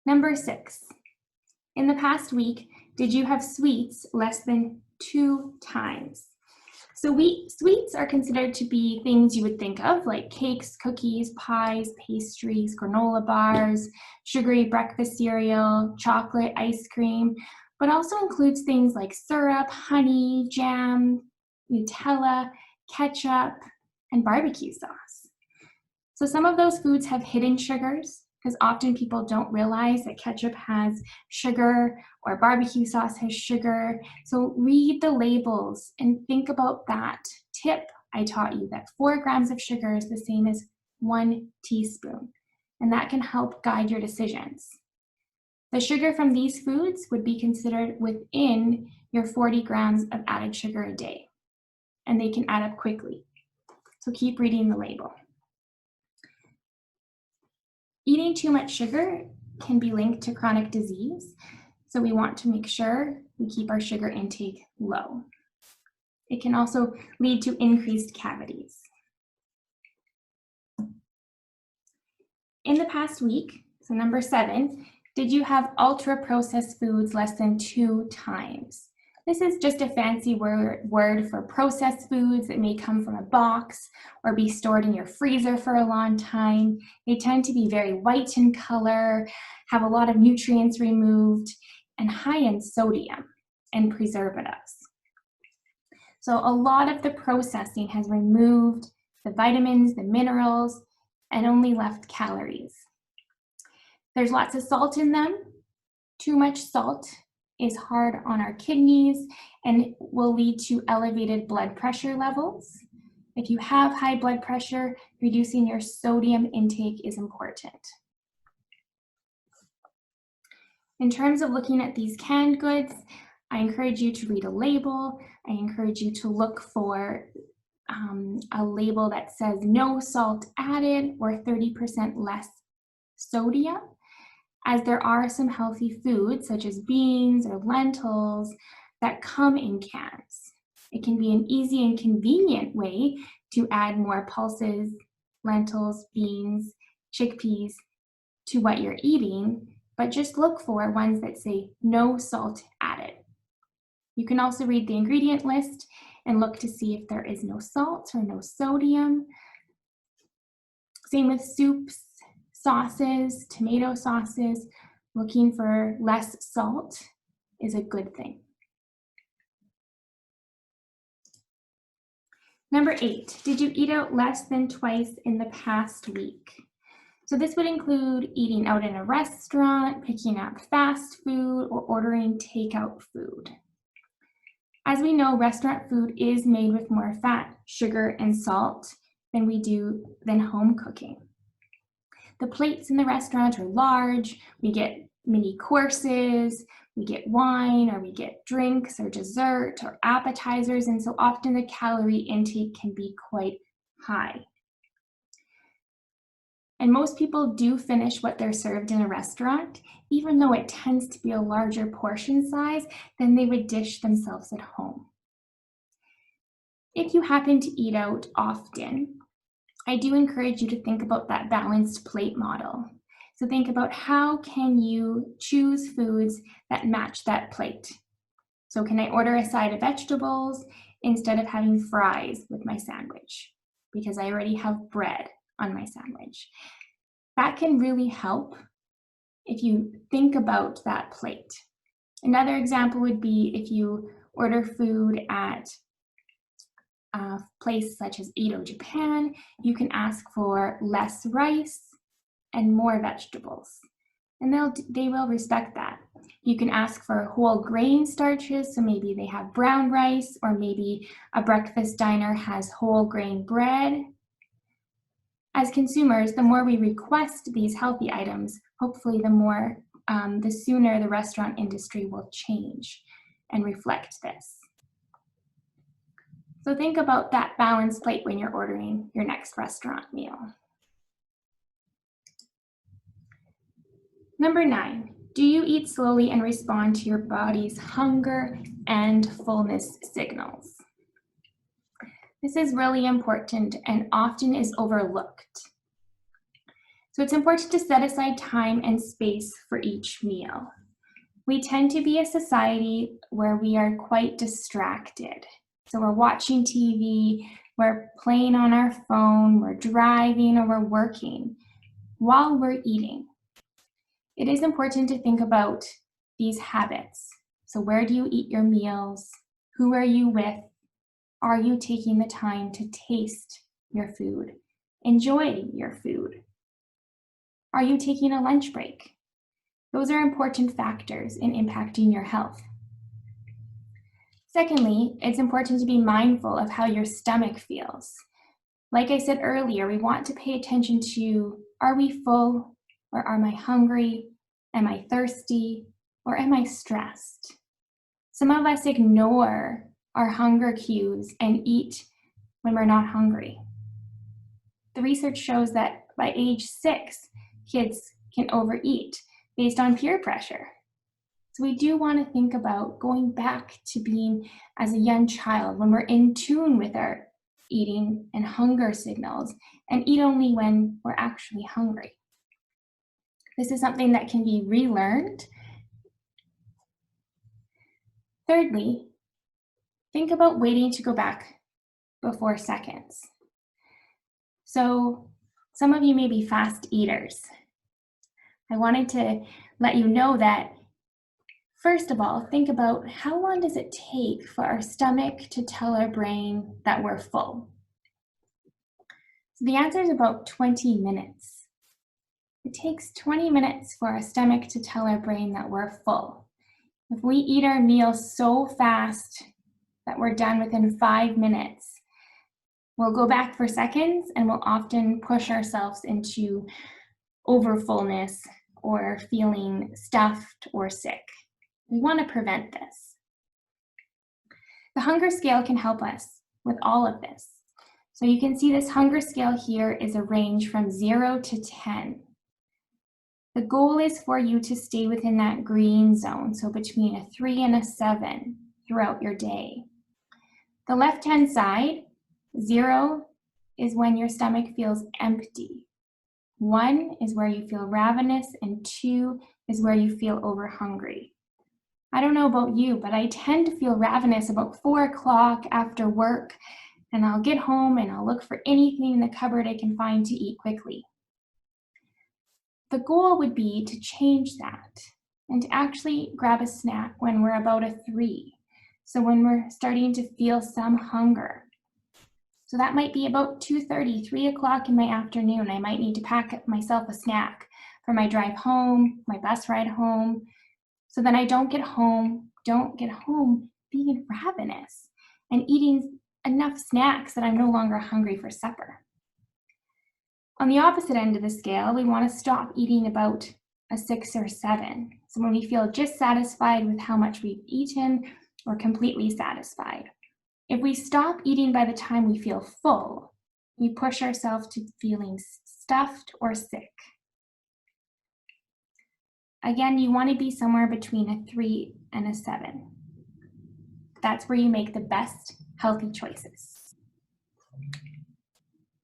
Number 6, in the past week, did you have sweets less than 2 times? So sweets are considered to be things you would think of, like cakes, cookies, pies, pastries, granola bars, sugary breakfast cereal, chocolate, ice cream, but also includes things like syrup, honey, jam, Nutella, ketchup, and barbecue sauce. So some of those foods have hidden sugars, because often people don't realize that ketchup has sugar or barbecue sauce has sugar. So read the labels and think about that tip I taught you, that 4 grams of sugar is the same as 1 teaspoon, and that can help guide your decisions. The sugar from these foods would be considered within your 40 grams of added sugar a day, and they can add up quickly. So keep reading the label. Eating too much sugar can be linked to chronic disease, so we want to make sure we keep our sugar intake low. It can also lead to increased cavities. In the past week, so number 7, did you have ultra-processed foods less than 2 times? This is just a fancy word for processed foods that may come from a box or be stored in your freezer for a long time. They tend to be very white in color, have a lot of nutrients removed, and high in sodium and preservatives. So a lot of the processing has removed the vitamins, the minerals, and only left calories. There's lots of salt in them. Too much salt is hard on our kidneys and will lead to elevated blood pressure levels. If you have high blood pressure, reducing your sodium intake is important. In terms of looking at these canned goods, I encourage you to read a label. I encourage you to look for a label that says no salt added or 30% less sodium, as there are some healthy foods such as beans or lentils that come in cans. It can be an easy and convenient way to add more pulses, lentils, beans, chickpeas to what you're eating, but just look for ones that say no salt added. You can also read the ingredient list and look to see if there is no salt or no sodium. Same with soups, sauces, tomato sauces. Looking for less salt is a good thing. Number 8, did you eat out less than twice in the past week? So this would include eating out in a restaurant, picking up fast food, or ordering takeout food. As we know, restaurant food is made with more fat, sugar, and salt than home cooking. The plates in the restaurant are large. We get mini courses, we get wine, or we get drinks or dessert or appetizers, and so often the calorie intake can be quite high. And most people do finish what they're served in a restaurant, even though it tends to be a larger portion size than they would dish themselves at home. If you happen to eat out often, I do encourage you to think about that balanced plate model. So think about how can you choose foods that match that plate. So can I order a side of vegetables instead of having fries with my sandwich because I already have bread on my sandwich? That can really help if you think about that plate. Another example would be if you order food at a place such as Edo Japan, you can ask for less rice and more vegetables, and they will respect that. You can ask for whole grain starches, so maybe they have brown rice, or maybe a breakfast diner has whole grain bread. As consumers, the more we request these healthy items, hopefully the sooner the restaurant industry will change and reflect this. So think about that balanced plate when you're ordering your next restaurant meal. Number 9, do you eat slowly and respond to your body's hunger and fullness signals? This is really important and often is overlooked. So it's important to set aside time and space for each meal. We tend to be a society where we are quite distracted. So we're watching TV, we're playing on our phone, we're driving, or we're working while we're eating. It is important to think about these habits. So where do you eat your meals? Who are you with? Are you taking the time to taste your food? Enjoy your food? Are you taking a lunch break? Those are important factors in impacting your health. Secondly, it's important to be mindful of how your stomach feels. Like I said earlier, we want to pay attention to, are we full or am I hungry? Am I thirsty or am I stressed? Some of us ignore our hunger cues and eat when we're not hungry. The research shows that by age 6, kids can overeat based on peer pressure. So we do want to think about going back to being as a young child when we're in tune with our eating and hunger signals and eat only when we're actually hungry. This is something that can be relearned. Thirdly, think about waiting to go back before seconds. So some of you may be fast eaters. I wanted to let you know that, first of all, think about how long does it take for our stomach to tell our brain that we're full? So the answer is about 20 minutes. It takes 20 minutes for our stomach to tell our brain that we're full. If we eat our meal so fast that we're done within 5 minutes, we'll go back for seconds and we'll often push ourselves into overfullness or feeling stuffed or sick. We want to prevent this. The hunger scale can help us with all of this. So you can see this hunger scale here is a range from 0 to 10. The goal is for you to stay within that green zone, so between a 3 and a 7 throughout your day. The left-hand side, 0 is when your stomach feels empty. 1 is where you feel ravenous, and 2 is where you feel overhungry. I don't know about you, but I tend to feel ravenous about 4 o'clock after work, and I'll get home and I'll look for anything in the cupboard I can find to eat quickly. The goal would be to change that and to actually grab a snack when we're about a 3. So when we're starting to feel some hunger. So that might be about 2:30, 3 o'clock in my afternoon. I might need to pack myself a snack for my drive home, my bus ride home, so then I don't get home being ravenous and eating enough snacks that I'm no longer hungry for supper. On the opposite end of the scale, we want to stop eating about a 6 or 7. So when we feel just satisfied with how much we've eaten or completely satisfied. If we stop eating by the time we feel full, we push ourselves to feeling stuffed or sick. Again, you want to be somewhere between a 3 and a 7. That's where you make the best healthy choices.